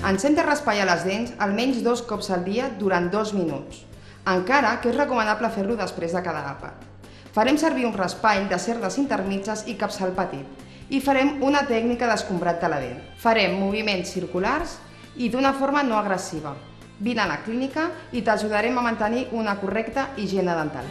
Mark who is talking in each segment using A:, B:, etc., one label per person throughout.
A: Ens hem de raspallar les dents almenys 2 cops al dia durant 2 minuts, encara que és recomanable fer-lo després de cada àpat. Farem servir un raspall de cerdes intermitges i capçal petit i farem una tècnica d'escombrat de la dent. Farem moviments circulars i d'una forma no agressiva. Vine a la clínica i t'ajudarem a mantenir una correcta higiene dental.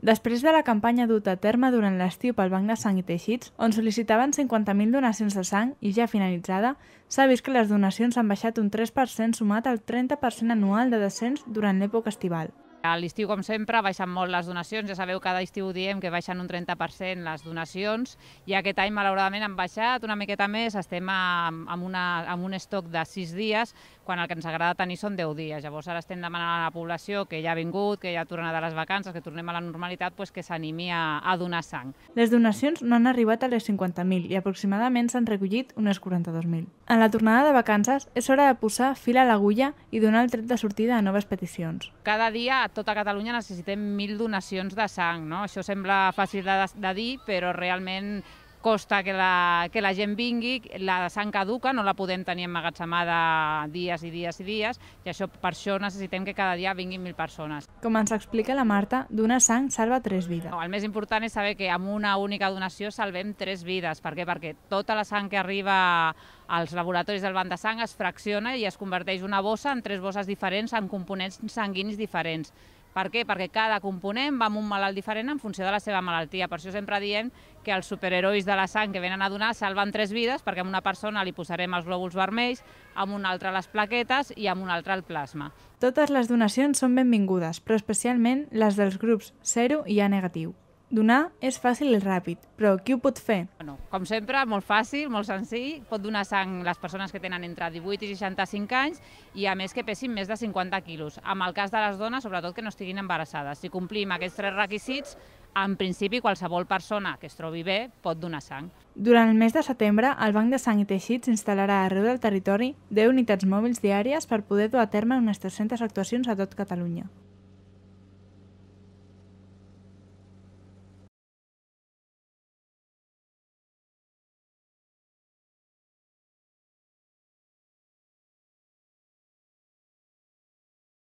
B: Després de la campanya duta a terme durant l'estiu pel Banc de Sang i Teixits, on sol·licitaven 50.000 donacions de sang i ja finalitzada, s'ha vist que les donacions han baixat un 3% sumat al 30% anual de descens durant l'època estival.
C: A l'estiu, com sempre, baixen molt les donacions. Ja sabeu, cada estiu diem que baixen un 30% les donacions i aquest any, malauradament, han baixat una miqueta més. Estem amb un estoc de 6 dies, quan el que ens agrada tenir són 10 dies. Llavors, ara estem demanant a la població que ja ha vingut, que ja ha tornat de les vacances, que tornem a la normalitat, que s'animi a donar sang.
B: Les donacions no han arribat a les 50.000 i aproximadament s'han recollit unes 42.000. En la tornada de vacances és hora de posar fil a l'agulla i donar el tret de sortida a noves peticions.
C: Cada dia a tota Catalunya necessitem 1.000 donacions de sang, no? Això sembla fàcil de dir, però realment costa que la gent vingui, la sang caduca, no la podem tenir emmagatzemada dies i dies i dies, i per això necessitem que cada dia vinguin 1.000 persones.
B: Com ens explica la Marta, donar sang salva 3 vides.
C: El més important és saber que amb una única donació salvem 3 vides. Per què? Perquè tota la sang que arriba als laboratoris del banc de sang es fracciona i es converteix una bossa en 3 bosses diferents amb components sanguinis diferents. Per què? Perquè cada component va amb un malalt diferent en funció de la seva malaltia. Per això sempre diem que els superherois de la sang que venen a donar salven 3 vides, perquè a una persona li posarem els glòbuls vermells, a una altra les plaquetes i a una altra el plasma.
B: Totes les donacions són benvingudes, però especialment les dels grups 0 i A negatiu. Donar és fàcil i ràpid, però qui ho pot fer?
C: Com sempre, molt fàcil, molt senzill. Pot donar sang les persones que tenen entre 18 i 65 anys i a més que pesin més de 50 quilos. En el cas de les dones, sobretot que no estiguin embarassades. Si complim aquests 3 requisits, en principi qualsevol persona que es trobi bé pot donar sang.
B: Durant el mes de setembre, el Banc de Sang i Teixits instal·larà arreu del territori 10 unitats mòbils diàries per poder dur a terme unes 300 actuacions a tot Catalunya.